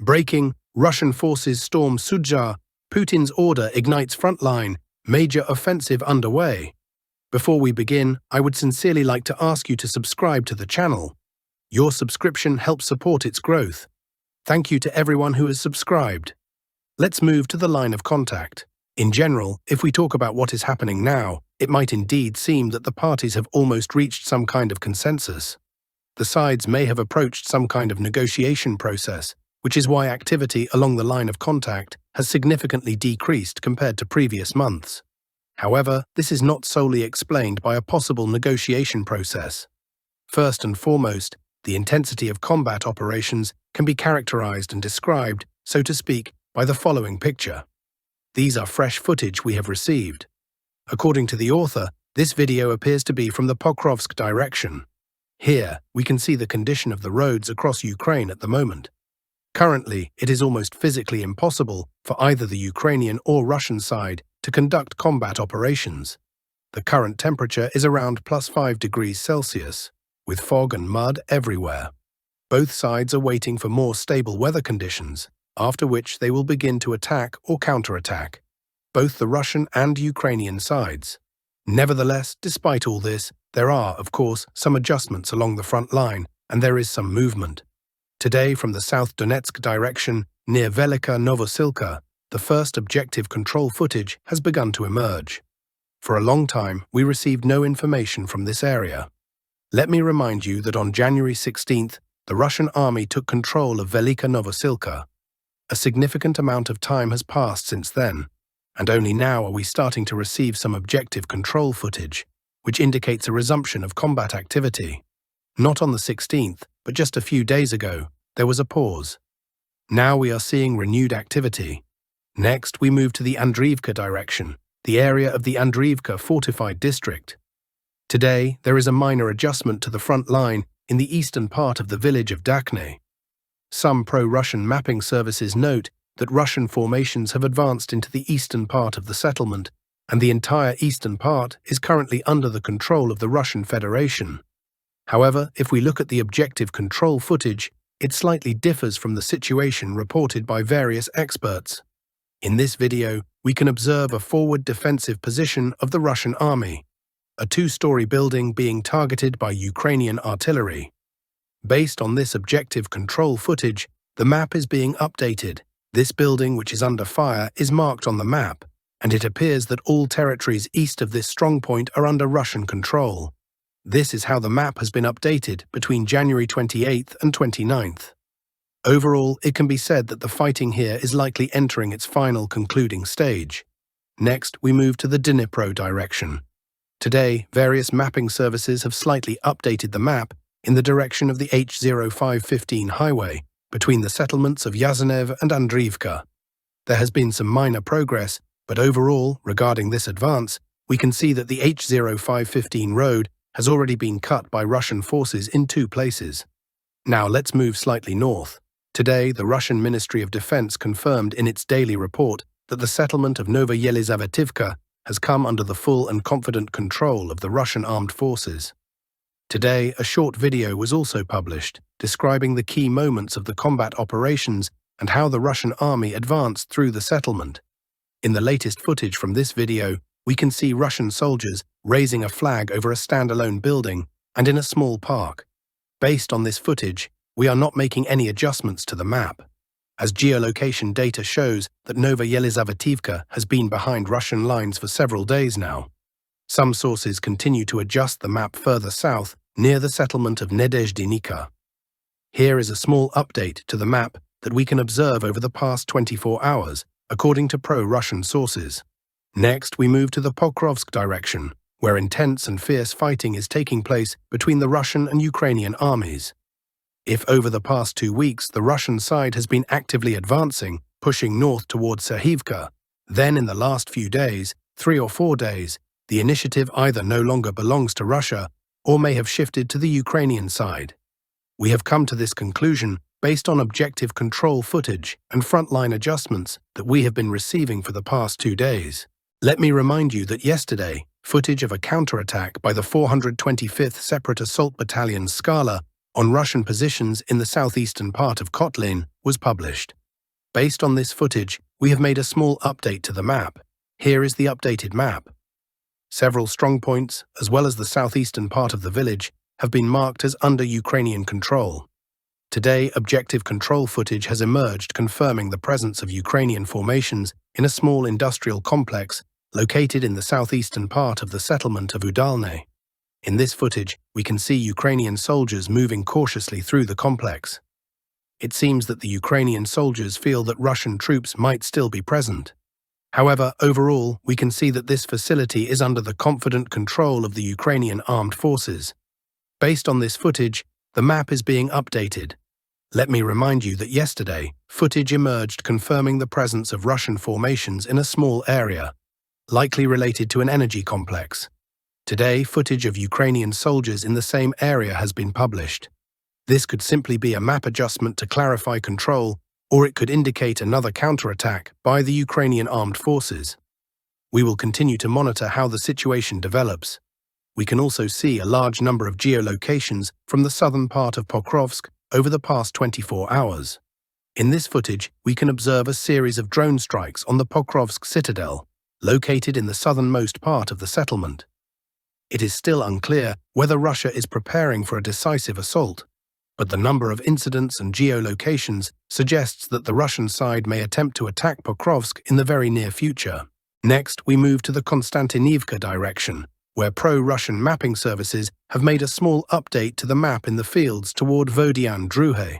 Breaking, Russian forces storm Sudzha, Putin's order ignites Frontline, major offensive underway. Before we begin, I would sincerely like to ask you to subscribe to the channel. Your subscription helps support its growth. Thank you to everyone who has subscribed. Let's move to the line of contact. In general, if we talk about what is happening now, it might indeed seem that the parties have almost reached some kind of consensus. The sides may have approached some kind of negotiation process, which is why activity along the line of contact has significantly decreased compared to previous months. However, this is not solely explained by a possible negotiation process. First and foremost, the intensity of combat operations can be characterized and described, so to speak, by the following picture. These are fresh footage we have received. According to the author, this video appears to be from the Pokrovsk direction. Here, we can see the condition of the roads across Ukraine at the moment. Currently, it is almost physically impossible for either the Ukrainian or Russian side to conduct combat operations. The current temperature is around +5 degrees Celsius, with fog and mud everywhere. Both sides are waiting for more stable weather conditions, after which they will begin to attack or counterattack, both the Russian and Ukrainian sides. Nevertheless, despite all this, there are, of course, some adjustments along the front line, and there is some movement. Today, from the South Donetsk direction, near Velika Novosilka, the first objective control footage has begun to emerge. For a long time, we received no information from this area. Let me remind you that on January 16th, the Russian army took control of Velika Novosilka. A significant amount of time has passed since then, and only now are we starting to receive some objective control footage, which indicates a resumption of combat activity. Not on the 16th, but just a few days ago, there was a pause. Now we are seeing renewed activity. Next, we move to the Andriivka direction, the area of the Andriivka fortified district. Today, there is a minor adjustment to the front line in the eastern part of the village of Dnipro. Some pro-Russian mapping services note that Russian formations have advanced into the eastern part of the settlement, and the entire eastern part is currently under the control of the Russian Federation. However, if we look at the objective control footage, it slightly differs from the situation reported by various experts. In this video, we can observe a forward defensive position of the Russian army, a two-story building being targeted by Ukrainian artillery. Based on this objective control footage, the map is being updated. This building, which is under fire, is marked on the map, and it appears that all territories east of this strongpoint are under Russian control. This is how the map has been updated between January 28th and 29th. Overall, it can be said that the fighting here is likely entering its final concluding stage. Next, we move to the Dnipro direction. Today, various mapping services have slightly updated the map in the direction of the H0515 highway between the settlements of Yasenev and Andriivka. There has been some minor progress, but overall, regarding this advance, we can see that the H0515 road has already been cut by Russian forces in 2 places. Now let's move slightly north. Today, the Russian Ministry of Defense confirmed in its daily report that the settlement of Nova Yelizavetivka has come under the full and confident control of the Russian armed forces. Today, a short video was also published, describing the key moments of the combat operations and how the Russian army advanced through the settlement. In the latest footage from this video, we can see Russian soldiers raising a flag over a standalone building and in a small park. Based on this footage, we are not making any adjustments to the map, as geolocation data shows that Nova Yelizavetivka has been behind Russian lines for several days now. Some sources continue to adjust the map further south, near the settlement of Nedezhdnika. Here is a small update to the map that we can observe over the past 24 hours, according to pro-Russian sources. Next, we move to the Pokrovsk direction, where intense and fierce fighting is taking place between the Russian and Ukrainian armies. If over the past 2 weeks the Russian side has been actively advancing, pushing north towards Serhivka, then in the last few days, 3 or 4 days, the initiative either no longer belongs to Russia or may have shifted to the Ukrainian side. We have come to this conclusion based on objective control footage and frontline adjustments that we have been receiving for the past 2 days. Let me remind you that yesterday, footage of a counterattack by the 425th Separate Assault Battalion Skala on Russian positions in the southeastern part of Kotlin was published. Based on this footage, we have made a small update to the map. Here is the updated map. Several strongpoints, as well as the southeastern part of the village, have been marked as under Ukrainian control. Today, objective control footage has emerged confirming the presence of Ukrainian formations in a small industrial complex located in the southeastern part of the settlement of Udalne. In this footage, we can see Ukrainian soldiers moving cautiously through the complex. It seems that the Ukrainian soldiers feel that Russian troops might still be present. However, overall, we can see that this facility is under the confident control of the Ukrainian armed forces. Based on this footage, the map is being updated. Let me remind you that yesterday, footage emerged confirming the presence of Russian formations in a small area, likely related to an energy complex. Today, footage of Ukrainian soldiers in the same area has been published. This could simply be a map adjustment to clarify control, or it could indicate another counterattack by the Ukrainian armed forces. We will continue to monitor how the situation develops. We can also see a large number of geolocations from the southern part of Pokrovsk over the past 24 hours. In this footage, we can observe a series of drone strikes on the Pokrovsk citadel, located in the southernmost part of the settlement. It is still unclear whether Russia is preparing for a decisive assault, but the number of incidents and geolocations suggests that the Russian side may attempt to attack Pokrovsk in the very near future. Next, we move to the Andriivka direction, where pro-Russian mapping services have made a small update to the map in the fields toward Vodian-Druhe.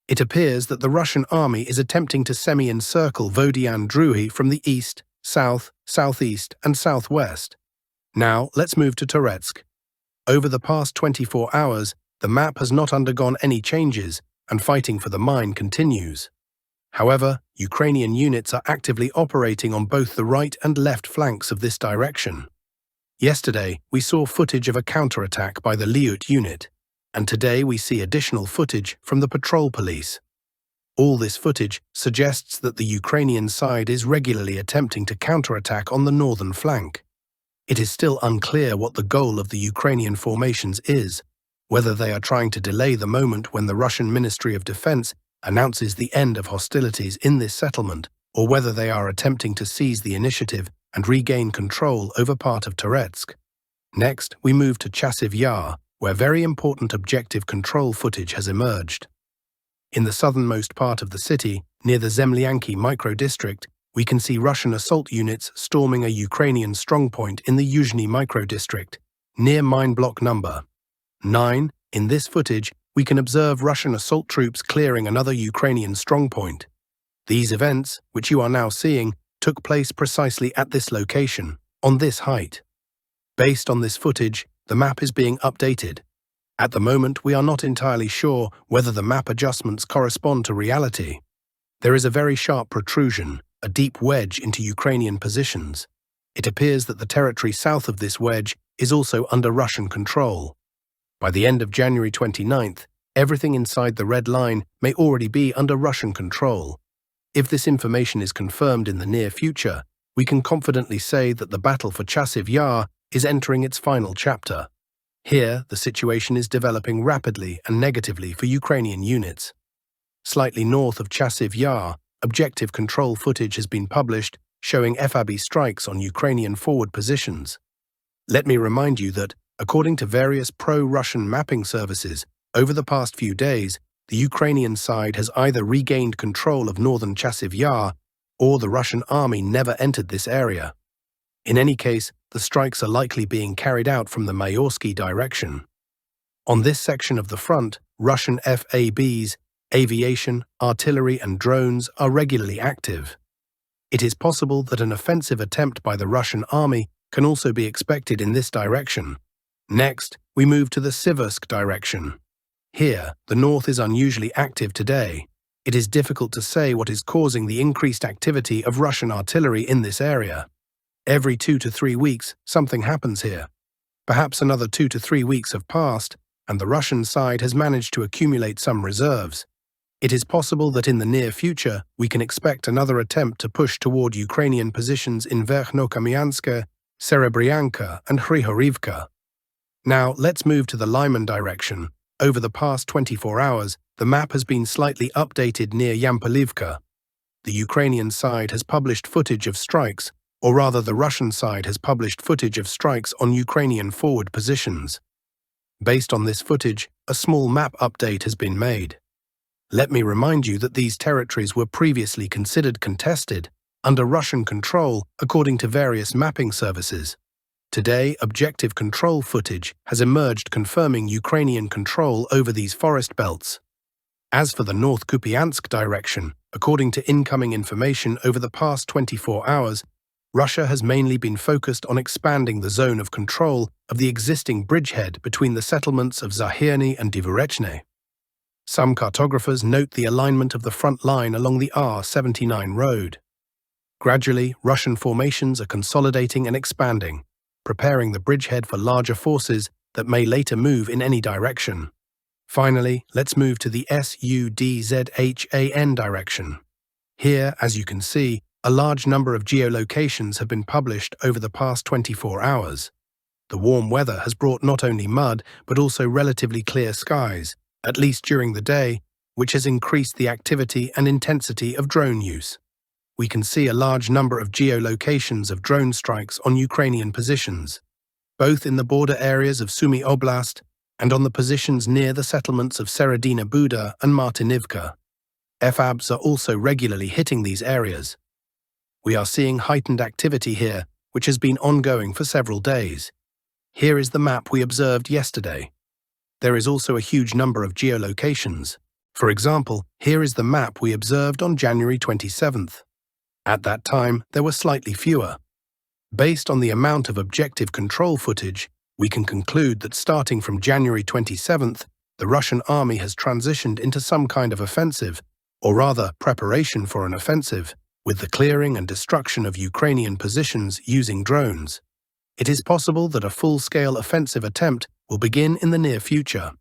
It appears that the Russian army is attempting to semi-encircle Vodian-Druhe from the east, south, southeast, and southwest. Now, let's move to Toretsk. Over the past 24 hours, the map has not undergone any changes, and fighting for the mine continues. However, Ukrainian units are actively operating on both the right and left flanks of this direction. Yesterday, we saw footage of a counterattack by the Lyut unit, and today we see additional footage from the patrol police. All this footage suggests that the Ukrainian side is regularly attempting to counterattack on the northern flank. It is still unclear what the goal of the Ukrainian formations is, whether they are trying to delay the moment when the Russian Ministry of Defense announces the end of hostilities in this settlement, or whether they are attempting to seize the initiative and regain control over part of Toretsk. Next, we move to Chasiv Yar, where very important objective control footage has emerged. In the southernmost part of the city, near the Zemlyanki micro-district, we can see Russian assault units storming a Ukrainian strongpoint in the Yuzhny micro-district, near mine block number 9. In this footage, we can observe Russian assault troops clearing another Ukrainian strongpoint. These events, which you are now seeing, took place precisely at this location, on this height. Based on this footage, the map is being updated. At the moment, we are not entirely sure whether the map adjustments correspond to reality. There is a very sharp protrusion, a deep wedge into Ukrainian positions. It appears that the territory south of this wedge is also under Russian control. By the end of January 29th, everything inside the red line may already be under Russian control. If this information is confirmed in the near future, we can confidently say that the battle for Chasiv Yar is entering its final chapter. Here, the situation is developing rapidly and negatively for Ukrainian units. Slightly north of Chasiv Yar, objective control footage has been published showing FAB strikes on Ukrainian forward positions. Let me remind you that, according to various pro-Russian mapping services, over the past few days, the Ukrainian side has either regained control of northern Chasiv Yar or the Russian army never entered this area. In any case, the strikes are likely being carried out from the Mayorsky direction. On this section of the front, Russian FABs, aviation, artillery and drones are regularly active. It is possible that an offensive attempt by the Russian army can also be expected in this direction. Next, we move to the Siversk direction. Here, the north is unusually active today. It is difficult to say what is causing the increased activity of Russian artillery in this area. Every 2 to 3 weeks, something happens here. Perhaps another 2 to 3 weeks have passed, and the Russian side has managed to accumulate some reserves. It is possible that in the near future, we can expect another attempt to push toward Ukrainian positions in Verkhnokamiansk, Serebryanka, and Hryhorivka. Now, let's move to the Lyman direction, Over the past 24 hours, the map has been slightly updated near Yampolivka. The Ukrainian side has published footage of strikes, or rather the Russian side has published footage of strikes on Ukrainian forward positions. Based on this footage, a small map update has been made. Let me remind you that these territories were previously considered contested, under Russian control according to various mapping services. Today, objective control footage has emerged confirming Ukrainian control over these forest belts. As for the North Kupiansk direction, according to incoming information over the past 24 hours, Russia has mainly been focused on expanding the zone of control of the existing bridgehead between the settlements of Zahirny and Dvorechny. Some cartographers note the alignment of the front line along the R79 road. Gradually, Russian formations are consolidating and expanding, preparing the bridgehead for larger forces that may later move in any direction. Finally, let's move to the Sudzhan direction. Here, as you can see, a large number of geolocations have been published over the past 24 hours. The warm weather has brought not only mud, but also relatively clear skies, at least during the day, which has increased the activity and intensity of drone use. We can see a large number of geolocations of drone strikes on Ukrainian positions, both in the border areas of Sumy Oblast and on the positions near the settlements of Seredina Buda and Martinivka. FABs are also regularly hitting these areas. We are seeing heightened activity here, which has been ongoing for several days. Here is the map we observed yesterday. There is also a huge number of geolocations. For example, here is the map we observed on January 27th. At that time, there were slightly fewer. Based on the amount of objective control footage, we can conclude that starting from January 27th, the Russian army has transitioned into some kind of offensive, or rather preparation for an offensive, with the clearing and destruction of Ukrainian positions using drones. It is possible that a full-scale offensive attempt will begin in the near future.